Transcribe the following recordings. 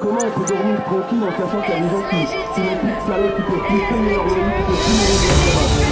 Comment on peut dormir tranquille en sachant qu'il y a des gens qui n'ont plus de salaire, qui peuvent plus payer leur loyer, qui peuvent plus nourrir leur chômage.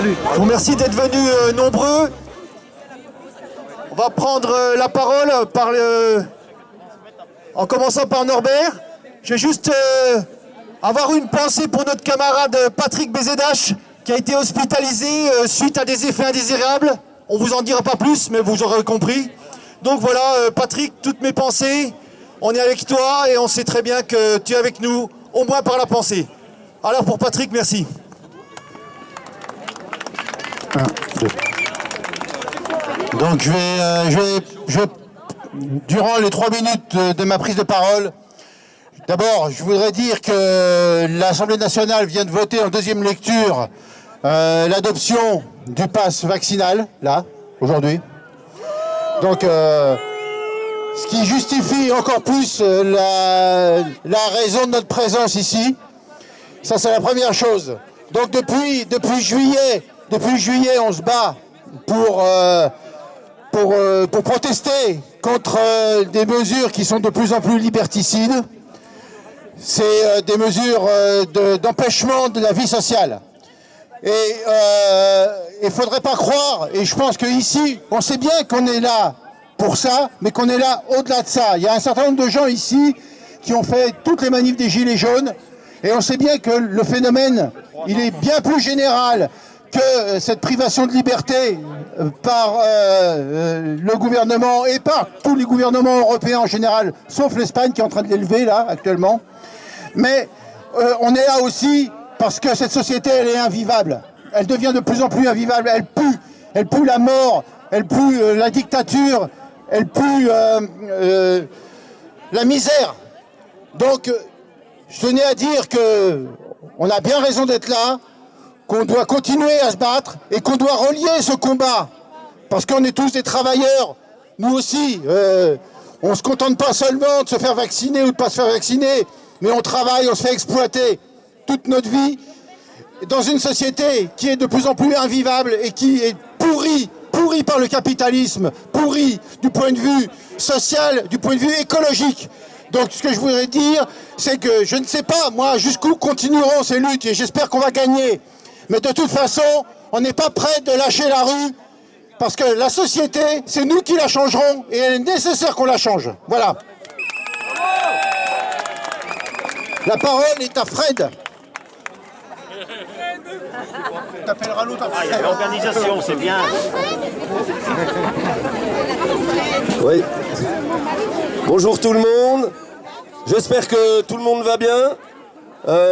Je vous remercie d'être venus nombreux. On va prendre la parole en commençant par Norbert. Je vais juste avoir une pensée pour notre camarade Patrick Bézédache qui a été hospitalisé suite à des effets indésirables. On vous en dira pas plus, mais vous aurez compris. Donc voilà, Patrick, toutes mes pensées. On est avec toi et on sait très bien que tu es avec nous, au moins par la pensée. Alors pour Patrick, merci. Donc durant les 3 minutes de ma prise de parole, d'abord je voudrais dire que l'Assemblée nationale vient de voter en deuxième lecture l'adoption du pass vaccinal, là, aujourd'hui. Donc ce qui justifie encore plus la raison de notre présence ici. Ça c'est la première chose. Donc depuis juillet, on se bat pour protester contre des mesures qui sont de plus en plus liberticides. C'est des mesures d'empêchement de la vie sociale. Et il ne faudrait pas croire, et je pense qu'ici, on sait bien qu'on est là pour ça, mais qu'on est là au-delà de ça. Il y a un certain nombre de gens ici qui ont fait toutes les manifs des Gilets jaunes, et on sait bien que le phénomène, il est bien plus général que cette privation de liberté par le gouvernement et par tous les gouvernements européens en général, sauf l'Espagne qui est en train de l'élever là actuellement. Mais on est là aussi parce que cette société, elle est invivable. Elle devient de plus en plus invivable. Elle pue la mort, elle pue la dictature, elle pue la misère. Donc je tenais à dire que on a bien raison d'être là, qu'on doit continuer à se battre et qu'on doit relier ce combat. Parce qu'on est tous des travailleurs, nous aussi. On ne se contente pas seulement de se faire vacciner ou de ne pas se faire vacciner, mais on travaille, on se fait exploiter toute notre vie dans une société qui est de plus en plus invivable et qui est pourrie par le capitalisme, pourrie du point de vue social, du point de vue écologique. Donc ce que je voudrais dire, c'est que je ne sais pas, moi, jusqu'où continueront ces luttes et j'espère qu'on va gagner. Mais de toute façon, on n'est pas prêt de lâcher la rue parce que la société, c'est nous qui la changerons et il est nécessaire qu'on la change. Voilà. La parole est à Fred. T'appelleras l'autre après. Il y a l'organisation, c'est bien. Oui. Bonjour tout le monde. J'espère que tout le monde va bien.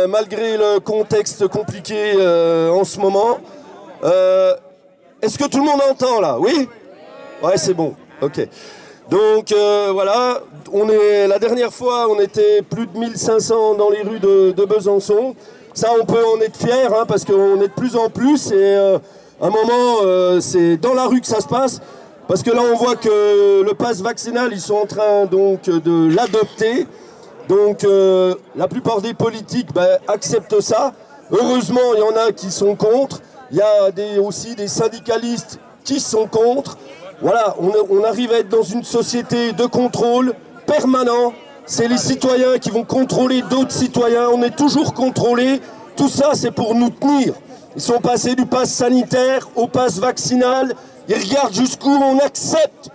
Malgré le contexte compliqué en ce moment. Est-ce que tout le monde entend là? Oui? Ouais, c'est bon. Ok. Donc voilà, la dernière fois, on était plus de 1500 dans les rues de Besançon. Ça, on peut en être fier, parce qu'on est de plus en plus. Et à un moment, c'est dans la rue que ça se passe. parce que là on voit que le pass vaccinal, ils sont en train donc de l'adopter. Donc la plupart des politiques acceptent ça. Heureusement, il y en a qui sont contre. Il y a aussi des syndicalistes qui sont contre. Voilà, on arrive à être dans une société de contrôle permanent. C'est les citoyens qui vont contrôler d'autres citoyens. On est toujours contrôlés. Tout ça, c'est pour nous tenir. Ils sont passés du pass sanitaire au pass vaccinal. Ils regardent jusqu'où on accepte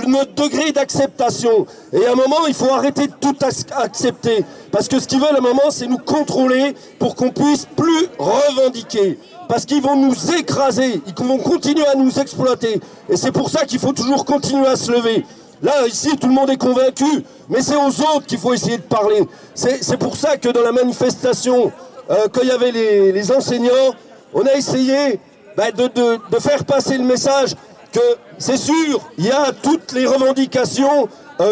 notre degré d'acceptation. Et à un moment, il faut arrêter de tout accepter. Parce que ce qu'ils veulent à un moment, c'est nous contrôler pour qu'on puisse plus revendiquer. Parce qu'ils vont nous écraser, ils vont continuer à nous exploiter. Et c'est pour ça qu'il faut toujours continuer à se lever. Là, ici, tout le monde est convaincu, mais c'est aux autres qu'il faut essayer de parler. C'est pour ça que dans la manifestation, quand il y avait les enseignants, on a essayé de faire passer le message que c'est sûr, il y a toutes les revendications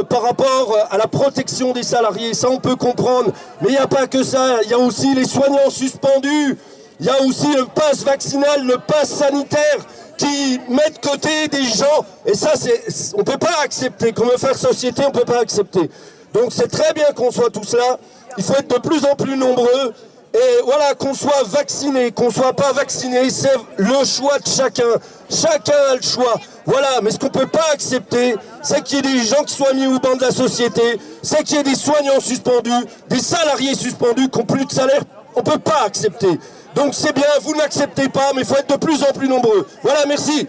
par rapport à la protection des salariés. Ça, on peut comprendre. Mais il n'y a pas que ça. Il y a aussi les soignants suspendus. Il y a aussi le pass vaccinal, le pass sanitaire qui met de côté des gens. Et ça, on ne peut pas accepter. Comme faire société, on ne peut pas accepter. Donc c'est très bien qu'on soit tous là. Il faut être de plus en plus nombreux. Et voilà, qu'on soit vacciné, qu'on ne soit pas vacciné, c'est le choix de chacun. Chacun a le choix. Voilà, mais ce qu'on ne peut pas accepter, c'est qu'il y ait des gens qui soient mis au banc de la société, c'est qu'il y ait des soignants suspendus, des salariés suspendus qui n'ont plus de salaire. On ne peut pas accepter. Donc c'est bien, vous n'acceptez pas, mais il faut être de plus en plus nombreux. Voilà, merci.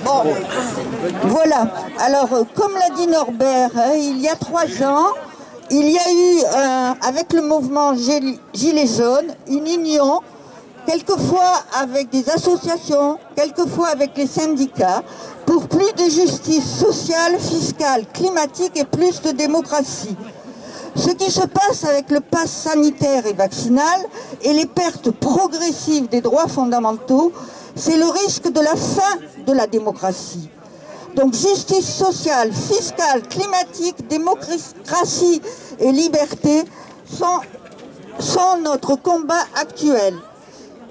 Bon, voilà. Alors, comme l'a dit Norbert, il y a 3 ans, il y a eu, avec le mouvement Gilets jaunes, une union, quelquefois avec des associations, quelquefois avec les syndicats, pour plus de justice sociale, fiscale, climatique et plus de démocratie. Ce qui se passe avec le pass sanitaire et vaccinal et les pertes progressives des droits fondamentaux, c'est le risque de la fin de la démocratie. Donc justice sociale, fiscale, climatique, démocratie et liberté sont notre combat actuel.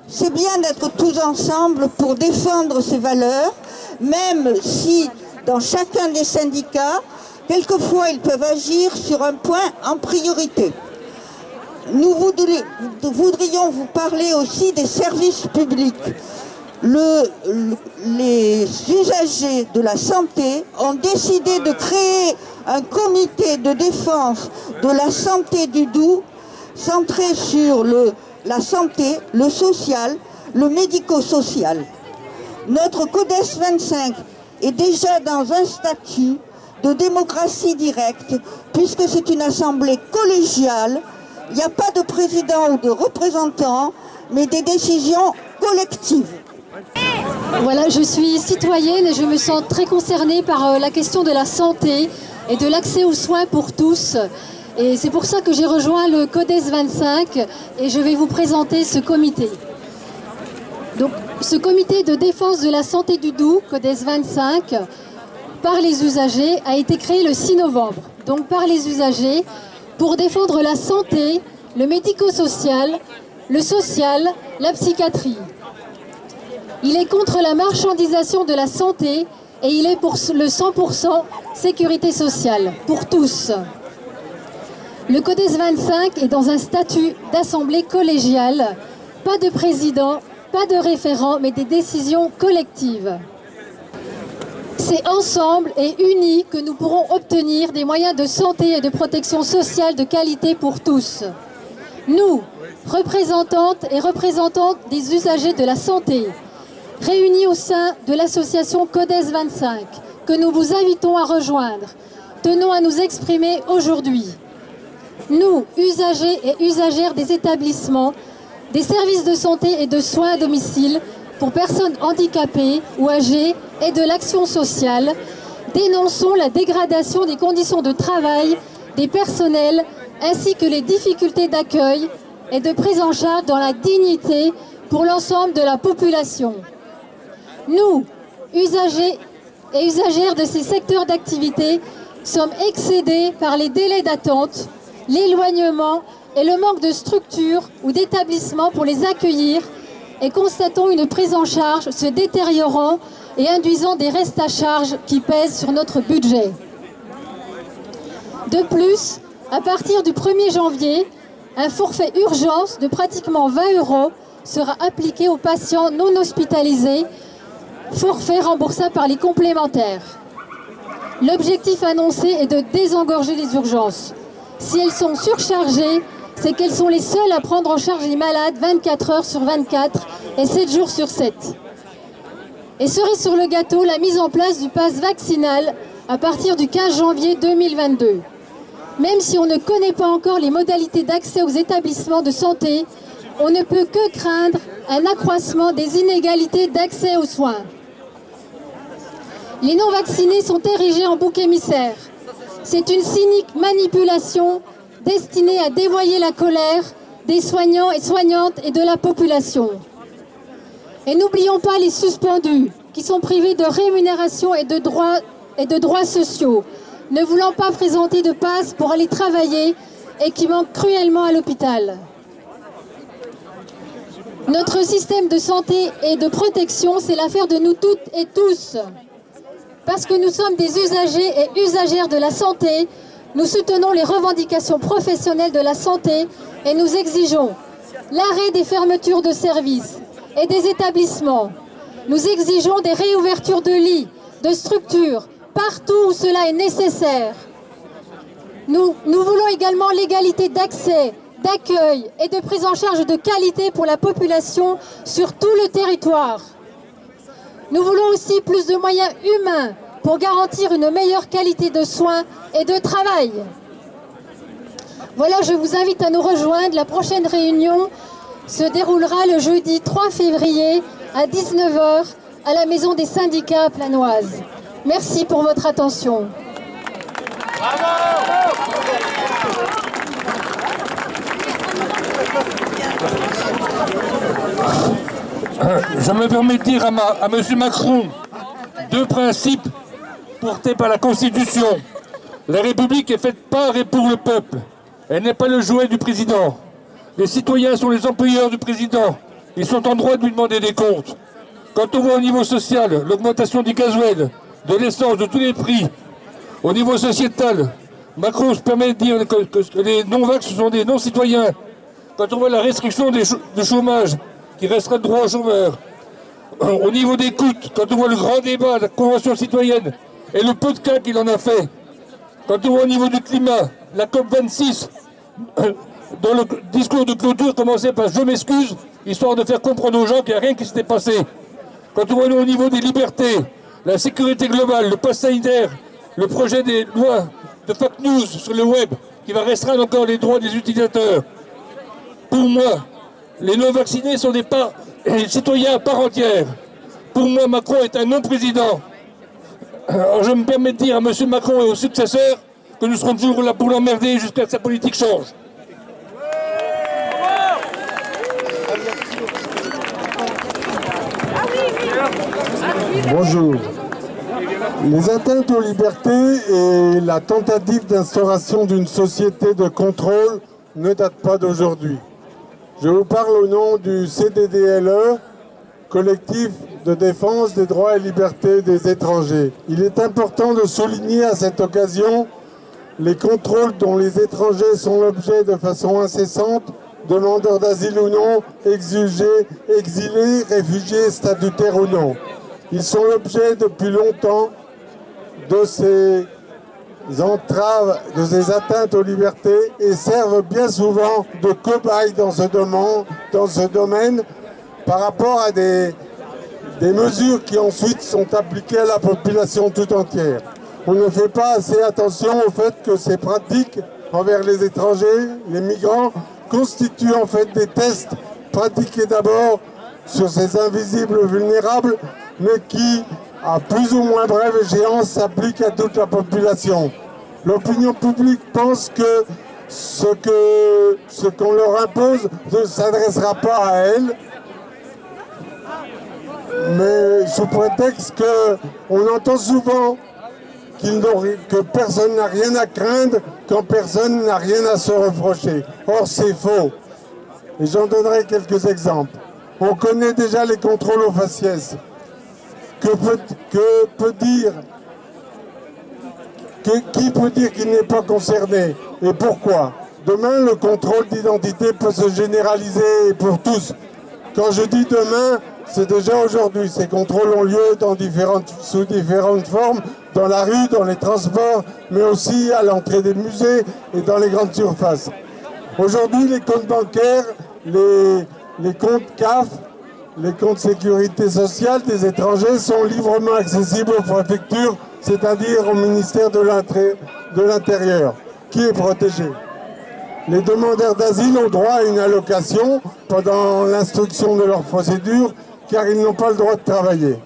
C'est bien d'être tous ensemble pour défendre ces valeurs, même si dans chacun des syndicats, quelquefois ils peuvent agir sur un point en priorité. Nous voudrions vous parler aussi des services publics. Les usagers de la santé ont décidé de créer un comité de défense de la santé du Doubs centré sur la santé, le social, le médico-social. Notre CODES 25 est déjà dans un statut de démocratie directe puisque c'est une assemblée collégiale. Il n'y a pas de président ou de représentant, mais des décisions collectives. Voilà, je suis citoyenne et je me sens très concernée par la question de la santé et de l'accès aux soins pour tous. Et c'est pour ça que j'ai rejoint le CODES 25 et je vais vous présenter ce comité. Donc, ce comité de défense de la santé du Doubs, CODES 25, par les usagers, a été créé le 6 novembre. Donc par les usagers, pour défendre la santé, le médico-social, le social, la psychiatrie. Il est contre la marchandisation de la santé et il est pour le 100% sécurité sociale, pour tous. Le CODES 25 est dans un statut d'assemblée collégiale, pas de président, pas de référent, mais des décisions collectives. C'est ensemble et unis que nous pourrons obtenir des moyens de santé et de protection sociale de qualité pour tous. Nous, représentantes et représentants des usagers de la santé, réunis au sein de l'association CODES 25, que nous vous invitons à rejoindre, tenons à nous exprimer aujourd'hui. Nous, usagers et usagères des établissements, des services de santé et de soins à domicile pour personnes handicapées ou âgées et de l'action sociale, dénonçons la dégradation des conditions de travail des personnels ainsi que les difficultés d'accueil et de prise en charge dans la dignité pour l'ensemble de la population. Nous, usagers et usagères de ces secteurs d'activité sommes excédés par les délais d'attente, l'éloignement et le manque de structures ou d'établissements pour les accueillir et constatons une prise en charge se détériorant et induisant des restes à charge qui pèsent sur notre budget. De plus, à partir du 1er janvier, un forfait urgence de pratiquement 20 € sera appliqué aux patients non hospitalisés, forfait remboursable par les complémentaires. L'objectif annoncé est de désengorger les urgences. Si elles sont surchargées, c'est qu'elles sont les seules à prendre en charge les malades 24 heures sur 24 et 7 jours sur 7. Et cerise sur le gâteau, la mise en place du pass vaccinal à partir du 15 janvier 2022. Même si on ne connaît pas encore les modalités d'accès aux établissements de santé, on ne peut que craindre un accroissement des inégalités d'accès aux soins. Les non-vaccinés sont érigés en bouc émissaire. C'est une cynique manipulation destinée à dévoyer la colère des soignants et soignantes et de la population. Et n'oublions pas les suspendus, qui sont privés de rémunération et de droits sociaux, ne voulant pas présenter de passe pour aller travailler et qui manquent cruellement à l'hôpital. Notre système de santé et de protection, c'est l'affaire de nous toutes et tous. Parce que nous sommes des usagers et usagères de la santé, nous soutenons les revendications professionnelles de la santé et nous exigeons l'arrêt des fermetures de services et des établissements. Nous exigeons des réouvertures de lits, de structures, partout où cela est nécessaire. Nous voulons également l'égalité d'accès, d'accueil et de prise en charge de qualité pour la population sur tout le territoire. Nous voulons aussi plus de moyens humains pour garantir une meilleure qualité de soins et de travail. Voilà, je vous invite à nous rejoindre. La prochaine réunion se déroulera le jeudi 3 février à 19 h à la Maison des syndicats à Planoise. Merci pour votre attention. Je me permets de dire à M. Macron deux principes portés par la Constitution. La République est faite par et pour le peuple. Elle n'est pas le jouet du président. Les citoyens sont les employeurs du président. Ils sont en droit de lui demander des comptes. Quand on voit au niveau social l'augmentation du gasoil, de l'essence, de tous les prix, au niveau sociétal, Macron se permet de dire que les non-vax sont des non-citoyens. Quand on voit la restriction du chômage, qui restera de droit aux chômeurs, au niveau des coûts, quand on voit le grand débat, la Convention citoyenne, et le peu de cas qu'il en a fait, quand on voit au niveau du climat, la COP26, dont le discours de clôture commençait par « je m'excuse », histoire de faire comprendre aux gens qu'il n'y a rien qui s'était passé. Quand on voit au niveau des libertés, la sécurité globale, le pass sanitaire, le projet des lois de fake news sur le web, qui va restreindre encore les droits des utilisateurs. Pour moi, les non-vaccinés sont des citoyens à part entière. Pour moi, Macron est un non-président. Alors je me permets de dire à M. Macron et aux successeurs que nous serons toujours là pour l'emmerder jusqu'à ce que sa politique change. Bonjour. Les atteintes aux libertés et la tentative d'instauration d'une société de contrôle ne datent pas d'aujourd'hui. Je vous parle au nom du CDDLE, collectif de défense des droits et libertés des étrangers. Il est important de souligner à cette occasion les contrôles dont les étrangers sont l'objet de façon incessante, demandeurs d'asile ou non, exilés, réfugiés statutaires ou non. Ils sont l'objet depuis longtemps de ces entraves, de ces atteintes aux libertés et servent bien souvent de cobayes dans ce domaine par rapport à des mesures qui ensuite sont appliquées à la population tout entière. On ne fait pas assez attention au fait que ces pratiques envers les étrangers, les migrants, constituent en fait des tests pratiqués d'abord sur ces invisibles vulnérables, mais qui, à plus ou moins brève échéance, s'appliquent à toute la population. L'opinion publique pense que ce qu'on leur impose ne s'adressera pas à elle, mais sous prétexte qu'on entend souvent que personne n'a rien à craindre quand personne n'a rien à se reprocher. Or, c'est faux. Et j'en donnerai quelques exemples. On connaît déjà les contrôles aux faciès. Qui peut dire qu'il n'est pas concerné et pourquoi? Demain, le contrôle d'identité peut se généraliser pour tous. Quand je dis demain, c'est déjà aujourd'hui. Ces contrôles ont lieu sous différentes formes, dans la rue, dans les transports, mais aussi à l'entrée des musées et dans les grandes surfaces. Aujourd'hui, les comptes bancaires, les comptes CAF, les comptes sécurité sociale des étrangers sont librement accessibles aux préfectures, c'est-à-dire au ministère de l'Intérieur, qui est protégé. Les demandeurs d'asile ont droit à une allocation pendant l'instruction de leur procédure, car ils n'ont pas le droit de travailler.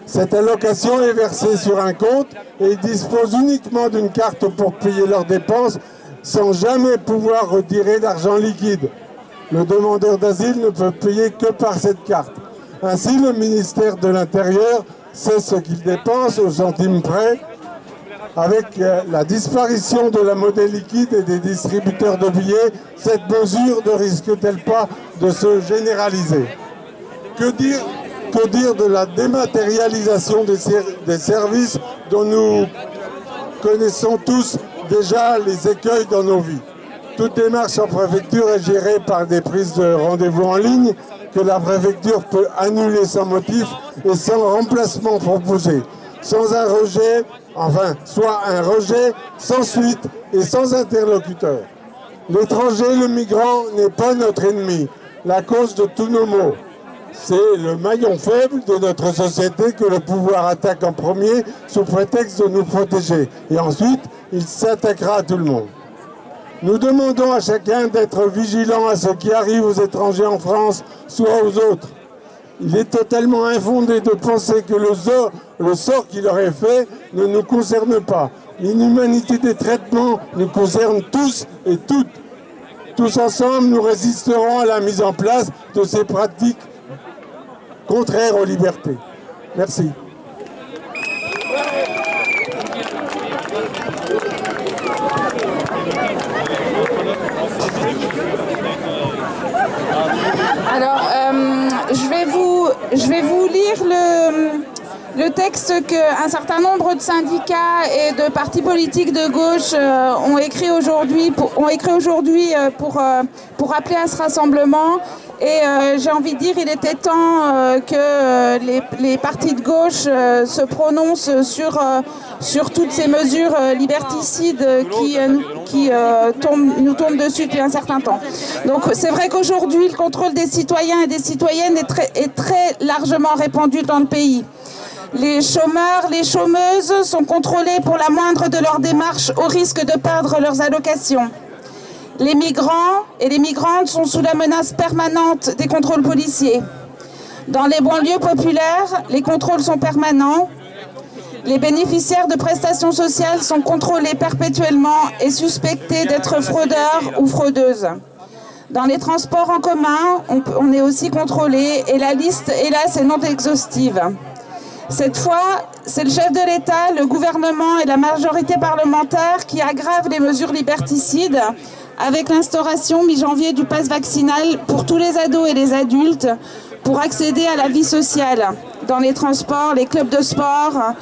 Cette allocation est versée sur un compte et ils disposent uniquement d'une carte pour payer leurs dépenses, sans jamais pouvoir retirer d'argent liquide. Le demandeur d'asile ne peut payer que par cette carte. Ainsi, le ministère de l'Intérieur sait ce qu'il dépense au centime près. Avec la disparition de la monnaie liquide et des distributeurs de billets, cette mesure ne risque-t-elle pas de se généraliser? Que dire de la dématérialisation des services dont nous connaissons tous déjà les écueils dans nos vies? Toute démarche en préfecture est gérée par des prises de rendez-vous en ligne que la préfecture peut annuler sans motif et sans remplacement proposé, sans un rejet, soit un rejet sans suite et sans interlocuteur. L'étranger, le migrant, n'est pas notre ennemi, la cause de tous nos maux. C'est le maillon faible de notre société que le pouvoir attaque en premier sous prétexte de nous protéger. Et ensuite, il s'attaquera à tout le monde. Nous demandons à chacun d'être vigilant à ce qui arrive aux étrangers en France, soit aux autres. Il est totalement infondé de penser que le sort qui leur est fait ne nous concerne pas. L'inhumanité des traitements nous concerne tous et toutes. Tous ensemble, nous résisterons à la mise en place de ces pratiques contraires aux libertés. Merci. Alors, je vais vous lire le texte qu'un certain nombre de syndicats et de partis politiques de gauche ont écrit aujourd'hui pour appeler à ce rassemblement. Et j'ai envie de dire, il était temps que les partis de gauche se prononcent sur toutes ces mesures liberticides qui nous tombent dessus depuis un certain temps. Donc c'est vrai qu'aujourd'hui, le contrôle des citoyens et des citoyennes est très largement répandu dans le pays. Les chômeurs, les chômeuses sont contrôlés pour la moindre de leurs démarches au risque de perdre leurs allocations. Les migrants et les migrantes sont sous la menace permanente des contrôles policiers. Dans les banlieues populaires, les contrôles sont permanents. Les bénéficiaires de prestations sociales sont contrôlés perpétuellement et suspectés d'être fraudeurs ou fraudeuses. Dans les transports en commun, on est aussi contrôlé et la liste, hélas, est non exhaustive. Cette fois, c'est le chef de l'État, le gouvernement et la majorité parlementaire qui aggravent les mesures liberticides avec l'instauration mi-janvier du pass vaccinal pour tous les ados et les adultes pour accéder à la vie sociale dans les transports, les clubs de sport,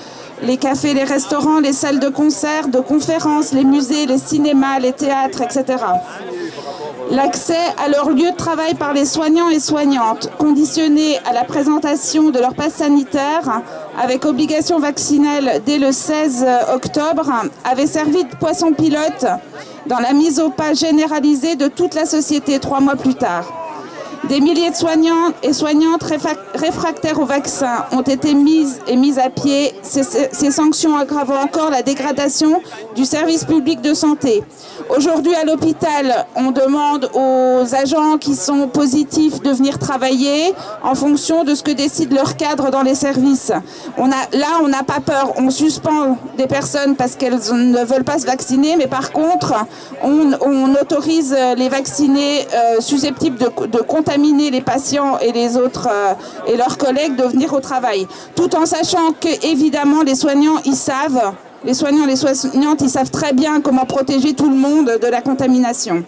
les cafés, les restaurants, les salles de concert, de conférences, les musées, les cinémas, les théâtres, etc. L'accès à leur lieu de travail par les soignants et soignantes, conditionné à la présentation de leur passe sanitaire, avec obligation vaccinale dès le 16 octobre, avait servi de poisson pilote dans la mise au pas généralisée de toute la société 3 mois plus tard. Des milliers de soignants et soignantes réfractaires au vaccin ont été mises à pied. Ces sanctions aggravant encore la dégradation du service public de santé. Aujourd'hui, à l'hôpital, on demande aux agents qui sont positifs de venir travailler en fonction de ce que décide leur cadre dans les services. On n'a pas peur. On suspend des personnes parce qu'elles ne veulent pas se vacciner, mais par contre, on autorise les vaccinés susceptibles de contaminer les patients et les autres et leurs collègues de venir au travail. Tout en sachant que, évidemment, les soignants, ils savent. Les soignants et les soignantes, ils savent très bien comment protéger tout le monde de la contamination.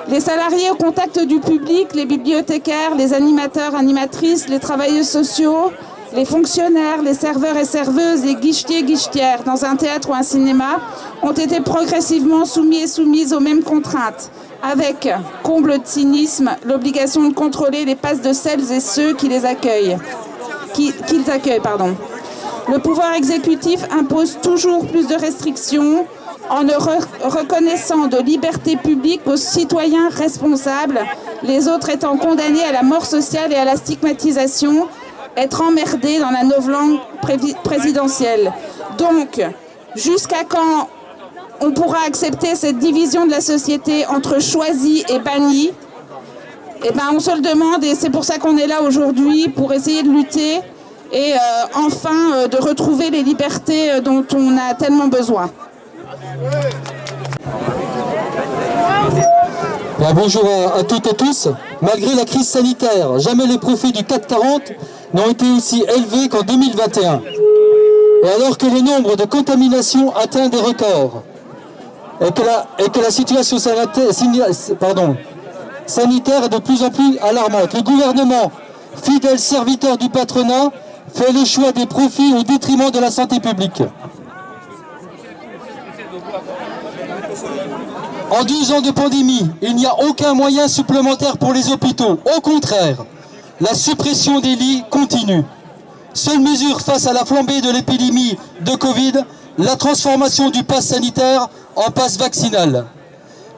Les salariés au contact du public, les bibliothécaires, les animateurs, animatrices, les travailleurs sociaux, les fonctionnaires, les serveurs et serveuses, les guichetiers, guichetières dans un théâtre ou un cinéma ont été progressivement soumis et soumises aux mêmes contraintes, avec, comble de cynisme, l'obligation de contrôler les passes de celles et ceux qui les accueillent. Qu'ils accueillent. Le pouvoir exécutif impose toujours plus de restrictions en ne reconnaissant de liberté publique aux citoyens responsables, les autres étant condamnés à la mort sociale et à la stigmatisation, être emmerdés dans la novlangue présidentielle. Donc, jusqu'à quand on pourra accepter cette division de la société entre choisis et bannis? Eh bien, on se le demande et c'est pour ça qu'on est là aujourd'hui, pour essayer de lutter et enfin de retrouver les libertés dont on a tellement besoin. Bonjour à toutes et tous. Malgré la crise sanitaire, jamais les profits du CAC 40 n'ont été aussi élevés qu'en 2021. Et alors que le nombre de contaminations atteint des records et que la situation sanitaire est de plus en plus alarmante, le gouvernement, fidèle serviteur du patronat, fait le choix des profits au détriment de la santé publique. En 12 ans de pandémie, il n'y a aucun moyen supplémentaire pour les hôpitaux. Au contraire, la suppression des lits continue. Seule mesure face à la flambée de l'épidémie de Covid, la transformation du pass sanitaire en pass vaccinal.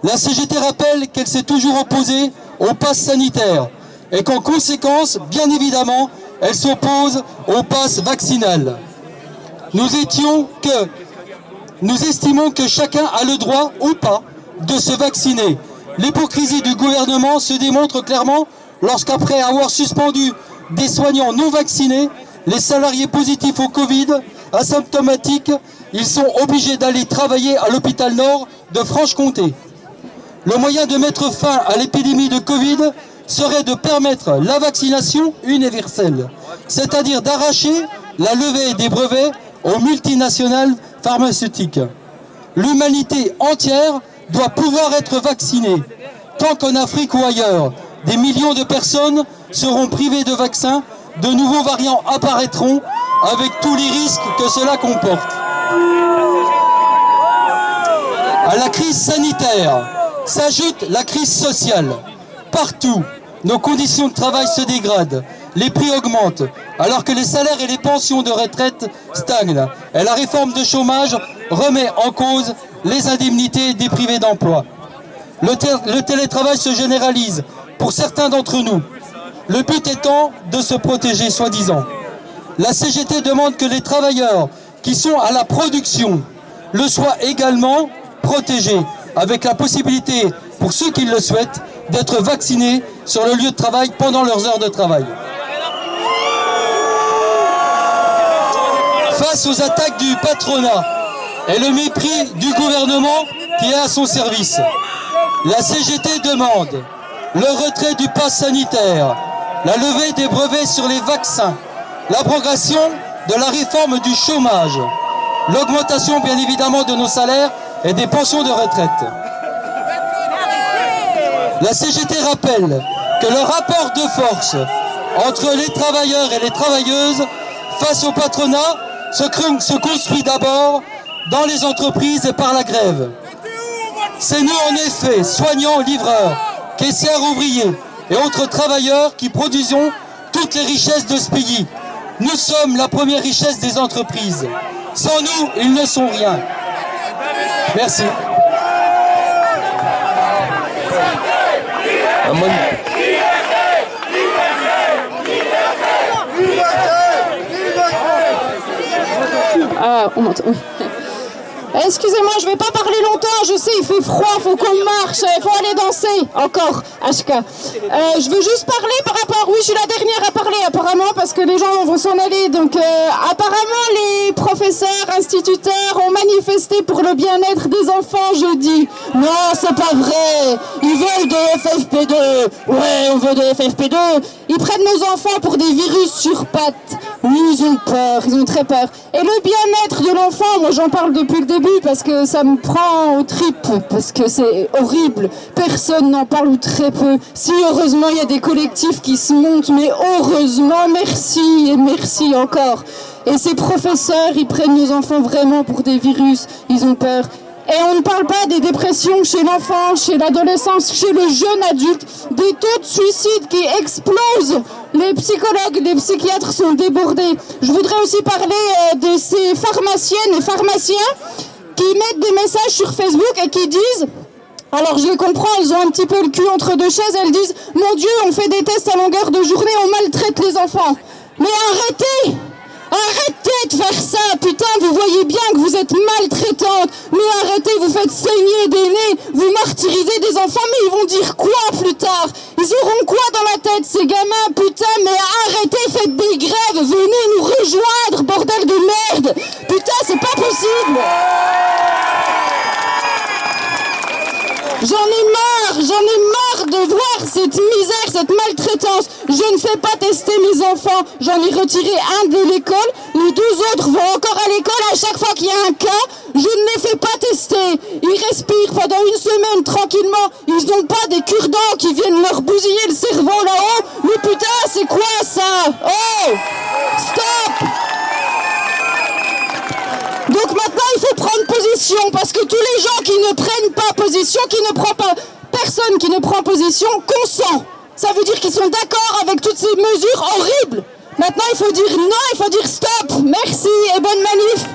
La CGT rappelle qu'elle s'est toujours opposée au pass sanitaire et qu'en conséquence, bien évidemment, elle s'oppose au pass vaccinal. Nous estimons que chacun a le droit ou pas de se vacciner. L'hypocrisie du gouvernement se démontre clairement lorsqu'après avoir suspendu des soignants non vaccinés, les salariés positifs au Covid, asymptomatiques, ils sont obligés d'aller travailler à l'hôpital Nord de Franche-Comté. Le moyen de mettre fin à l'épidémie de Covid serait de permettre la vaccination universelle, c'est-à-dire d'arracher la levée des brevets aux multinationales pharmaceutiques. L'humanité entière doit pouvoir être vaccinée. Tant qu'en Afrique ou ailleurs, des millions de personnes seront privées de vaccins, de nouveaux variants apparaîtront avec tous les risques que cela comporte. À la crise sanitaire s'ajoute la crise sociale. Partout, nos conditions de travail se dégradent, les prix augmentent, alors que les salaires et les pensions de retraite stagnent. Et la réforme de chômage remet en cause les indemnités des privés d'emploi. Le télétravail se généralise pour certains d'entre nous, le but étant de se protéger soi-disant. La CGT demande que les travailleurs qui sont à la production le soient également protégés, avec la possibilité, pour ceux qui le souhaitent, d'être vaccinés sur le lieu de travail pendant leurs heures de travail. Face aux attaques du patronat et le mépris du gouvernement qui est à son service, la CGT demande le retrait du pass sanitaire, la levée des brevets sur les vaccins, l'abrogation de la réforme du chômage, l'augmentation bien évidemment de nos salaires et des pensions de retraite. La CGT rappelle que le rapport de force entre les travailleurs et les travailleuses face au patronat se construit d'abord dans les entreprises et par la grève. C'est nous en effet, soignants, livreurs, caissières, ouvriers et autres travailleurs qui produisons toutes les richesses de ce pays. Nous sommes la première richesse des entreprises. Sans nous, ils ne sont rien. Merci. On m'entend, oui. Excusez-moi, je vais pas parler longtemps, je sais, il fait froid, faut qu'on marche, il faut aller danser. Encore, HK. Je veux juste parler par rapport... Oui, je suis la dernière à parler apparemment parce que les gens vont s'en aller. Donc apparemment, les professeurs, instituteurs ont manifesté pour le bien-être des enfants jeudi. Non, c'est pas vrai. Ils veulent de FFP2. Ouais, on veut de FFP2. Ils prennent nos enfants pour des virus sur pattes. Oui, ils ont peur, ils ont très peur. Et le bien-être de l'enfant, moi j'en parle depuis le début parce que ça me prend aux tripes, parce que c'est horrible. Personne n'en parle ou très peu. Si heureusement il y a des collectifs qui se montent, mais heureusement, merci et merci encore. Et ces professeurs, ils prennent nos enfants vraiment pour des virus, ils ont peur. Et on ne parle pas des dépressions chez l'enfant, chez l'adolescence, chez le jeune adulte, des taux de suicide qui explosent. Les psychologues, les psychiatres sont débordés. Je voudrais aussi parler de ces pharmaciennes et pharmaciens qui mettent des messages sur Facebook et qui disent... Alors je les comprends, elles ont un petit peu le cul entre deux chaises, elles disent « Mon Dieu, on fait des tests à longueur de journée, on maltraite les enfants. » Mais arrêtez! Arrêtez de faire ça, putain, vous voyez bien que vous êtes maltraitante. Mais arrêtez, vous faites saigner des nez, vous martyrisez des enfants, mais ils vont dire quoi plus tard? Ils auront quoi dans la tête, ces gamins, putain, mais arrêtez, faites des grèves, venez nous rejoindre, bordel de merde. Putain, c'est pas possible. J'en ai marre de voir cette misère, cette maltraitance. Je ne fais pas tester mes enfants. J'en ai retiré un de l'école. Les deux autres vont encore à l'école. À chaque fois qu'il y a un cas, je ne les fais pas tester. Ils respirent pendant une semaine tranquillement. Ils n'ont pas des cure-dents qui viennent leur bousiller le cerveau là-haut. Mais putain, c'est quoi ça? Oh! Stop! Donc maintenant, il faut prendre position, parce que tous les gens qui ne prennent pas position, personne qui ne prend position, consent. Ça veut dire qu'ils sont d'accord avec toutes ces mesures horribles. Maintenant, il faut dire non, il faut dire stop. Merci et bonne manif.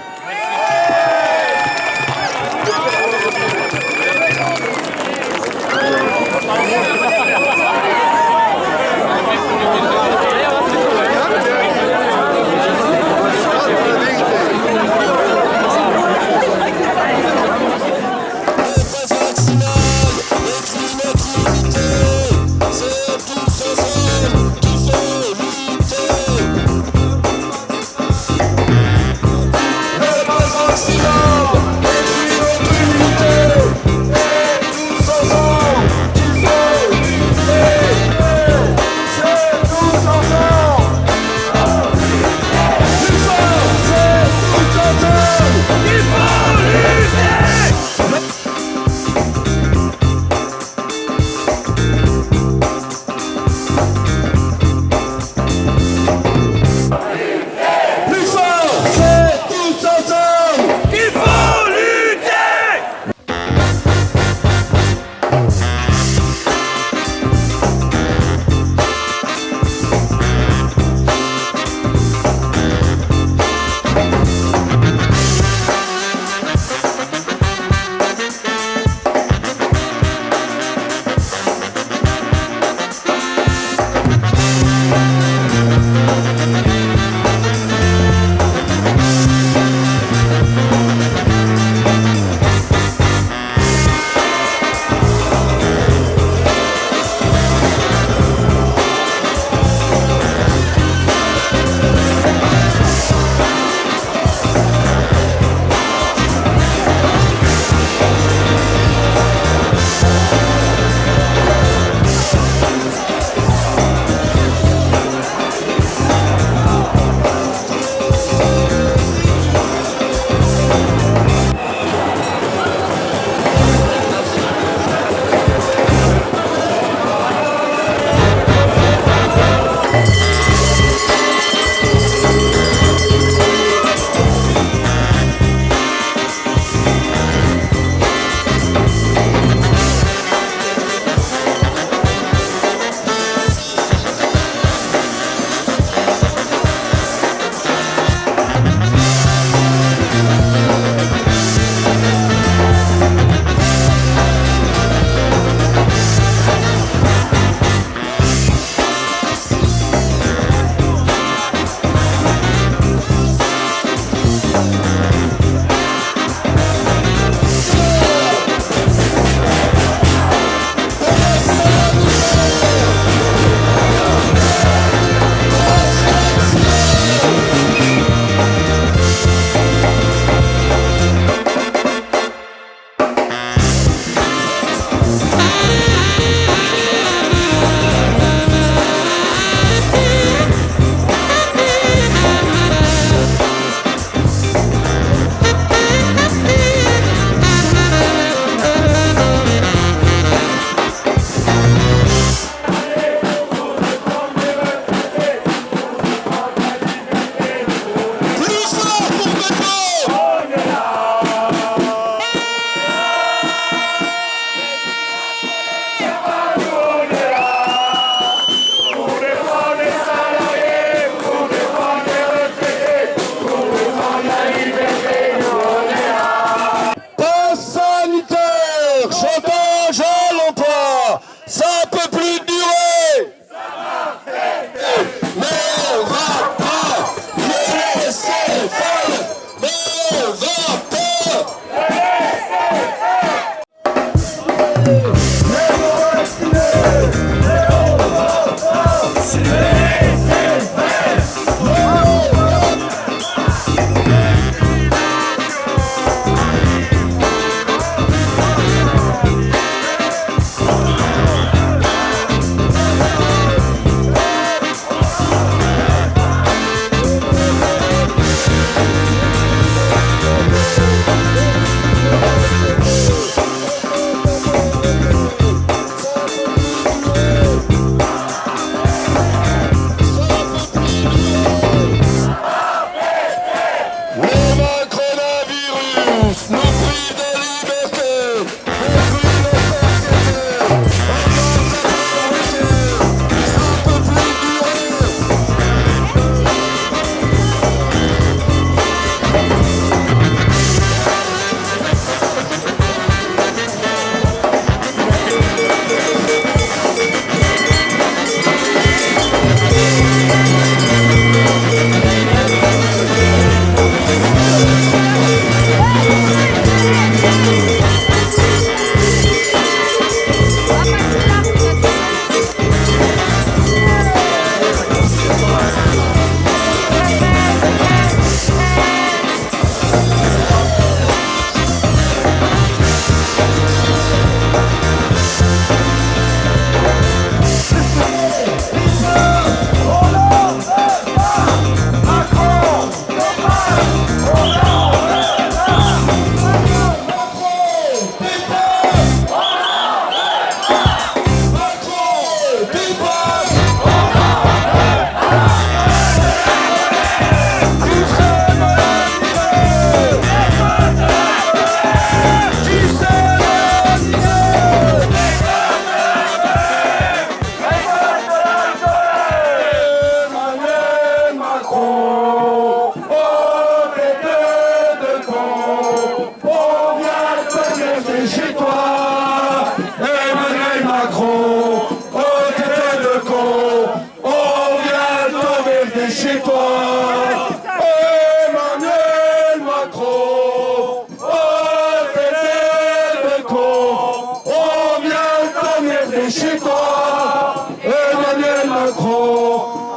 Ça peut plus durer. Mais on va pas laisser faire. Mais on va pas. Chez toi, Emmanuel Macron,